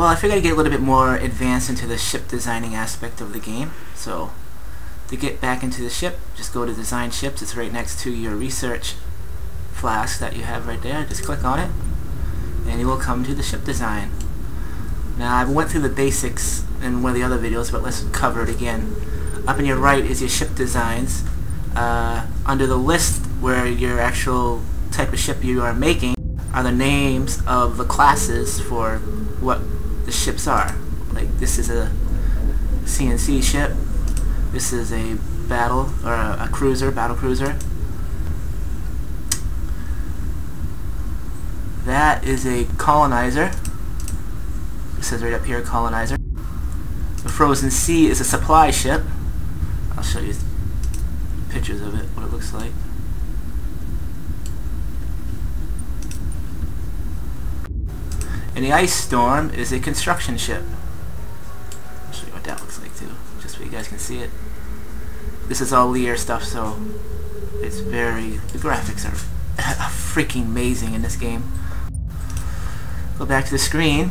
Well, I figured I'd get a little bit more advanced into the ship designing aspect of the game. So, to get back into the ship, just go to Design Ships. It's right next to your research flask that you have right there. Just click on it, and you will come to the ship design. Now, I went through the basics in one of the other videos, but let's cover it again. Up on your right is your ship designs. Under the list where your actual type of ship you are making are the names of the classes for what the ships are. Like, this is a CNC ship, this is a battle or a cruiser, battle cruiser. That is a colonizer. It says right up here, colonizer. The Frozen Sea is a supply ship. I'll show you pictures of it, what it looks like. And the Ice Storm is a construction ship. I'll show you what that looks like too, just so you guys can see it. This is all Lear stuff, so it's very, the graphics are freaking amazing in this game. Go back to the screen.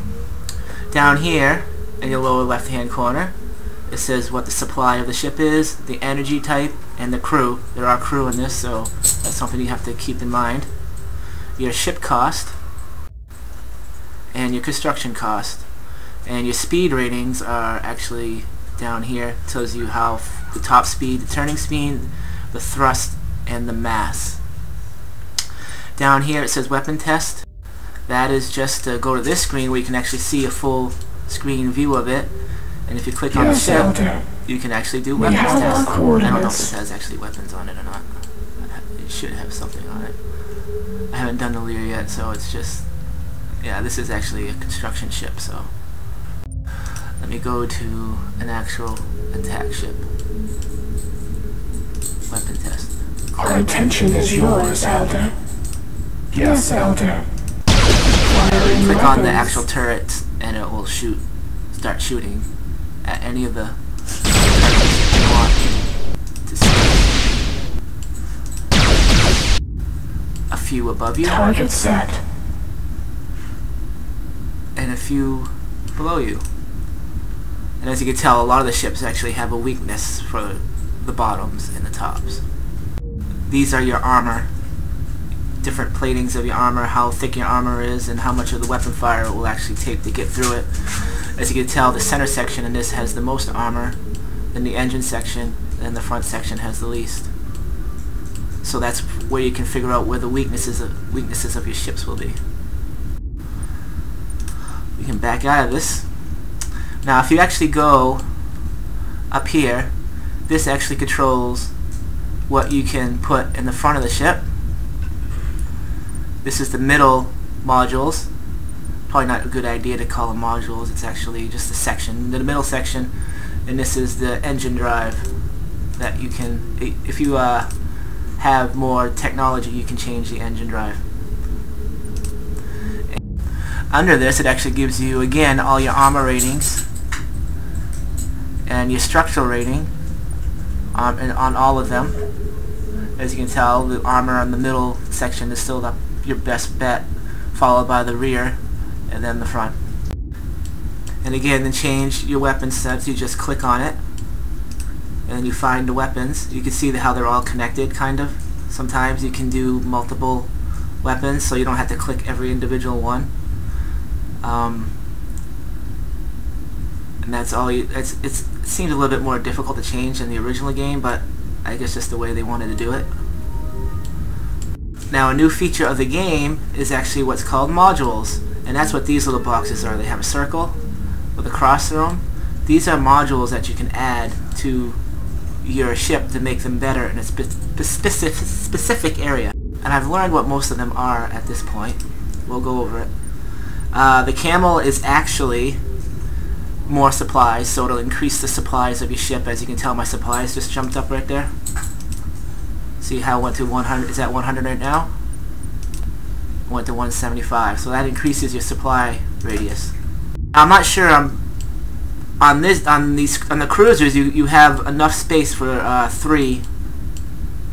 Down here in your lower left hand corner, it says what the supply of the ship is, the energy type, and the crew. There are crew in this, so that's something you have to keep in mind. Your ship cost, and your construction cost. And your speed ratings are actually down here. It tells you how the top speed, the turning speed, the thrust, and the mass. Down here it says weapon test. That is just to go to this screen where you can actually see a full screen view of it. And if you click on the ship, you can actually do weapons test. I don't know if this has actually weapons on it or not. It should have something on it. I haven't done the Lear yet, so it's just, yeah, this is actually a construction ship, so. Let me go to an actual attack ship. Weapon test. Our attention is yours, Elder. Yes, Elder. Click on the actual turret and it will start shooting at any of the targets you want to see. A few above you. Target set. And a few below you. And as you can tell, a lot of the ships actually have a weakness for the bottoms and the tops. These are your armor. Different platings of your armor, how thick your armor is, and how much of the weapon fire it will actually take to get through it. As you can tell, the center section in this has the most armor, then the engine section, and then the front section has the least. So that's where you can figure out where the weaknesses of your ships will be. We can back out of this. Now if you actually go up here, this actually controls what you can put in the front of the ship. This is the middle modules. Probably not a good idea to call them modules, it's actually just a section, the middle section, and this is the engine drive that you can, if you have more technology, you can change the engine drive. And under this, it actually gives you, again, all your armor ratings and your structural rating on all of them. As you can tell, the armor on the middle section is still your best bet, followed by the rear and then the front. And again, to change your weapon sets, you just click on it and then you find the weapons. You can see how they're all connected, kind of. Sometimes you can do multiple weapons, so you don't have to click every individual one. And that's all it seems a little bit more difficult to change in the original game, but I guess just the way they wanted to do it. Now, a new feature of the game is actually what's called modules, and that's what these little boxes are. They have a circle with a cross through them. These are modules that you can add to your ship to make them better in a specific area. And I've learned what most of them are at this point. We'll go over it. The camel is actually more supplies, so it'll increase the supplies of your ship. As you can tell, my supplies just jumped up right there. See how it went to 100, is at 100 right now? It went to 175, so that increases your supply radius. Now, I'm not sure on the cruisers you have enough space for 3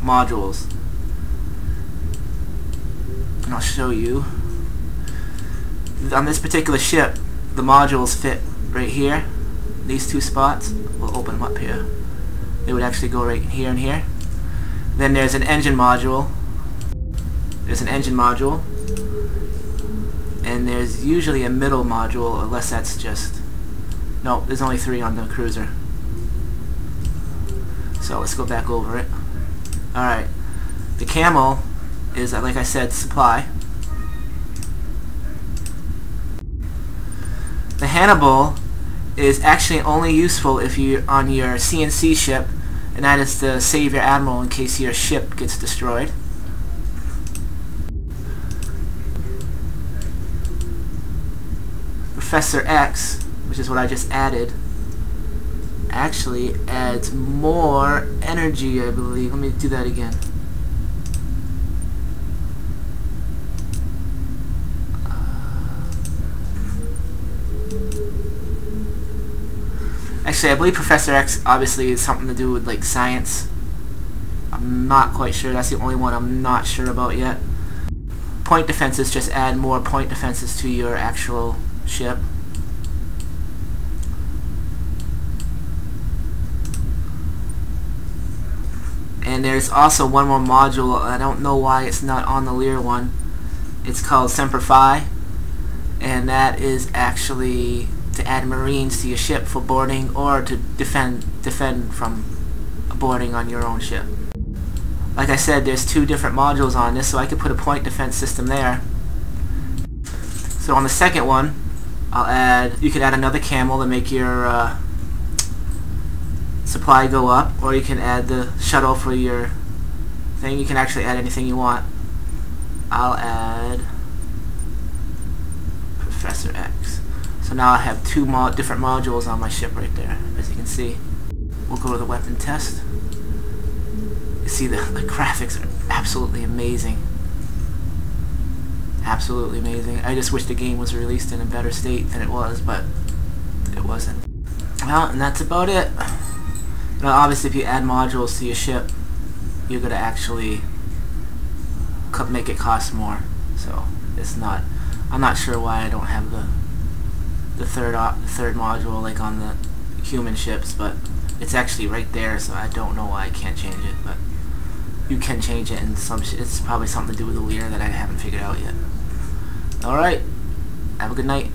modules. And I'll show you. On this particular ship, the modules fit right here. These two spots, we'll open them up here. They would actually go right here and here. Then there's an engine module. There's an engine module. And there's usually a middle module, unless that's just... No, there's only 3 on the cruiser. So let's go back over it. Alright. The camel is, like I said, supply. The Hannibal is actually only useful if you're on your CNC ship, and that is to save your admiral in case your ship gets destroyed. Professor X, which is what I just added, actually adds more energy, I believe. Let me do that again. Actually, I believe Professor X obviously is something to do with like science. I'm not quite sure. That's the only one I'm not sure about yet. Point defenses just add more point defenses to your actual ship. And there's also one more module. I don't know why it's not on the Lear one. It's called Semper Fi, and that is actually to add Marines to your ship for boarding, or to defend from boarding on your own ship. Like I said, there's 2 different modules on this, so I could put a point defense system there. So on the second one, you could add another camel to make your supply go up, or you can add the shuttle for your thing. You can actually add anything you want. I'll add Professor X. So now I have 2 different modules on my ship right there, as you can see. We'll go to the weapon test. You see the graphics are absolutely amazing. Absolutely amazing. I just wish the game was released in a better state than it was, but it wasn't. Well, and that's about it. Now obviously if you add modules to your ship, you're going to actually make it cost more. So it's not... I'm not sure why I don't have the third module like on the human ships, but it's actually right there, so I don't know why I can't change it, but you can change it, and it's probably something to do with the Lear that I haven't figured out yet. Alright, have a good night.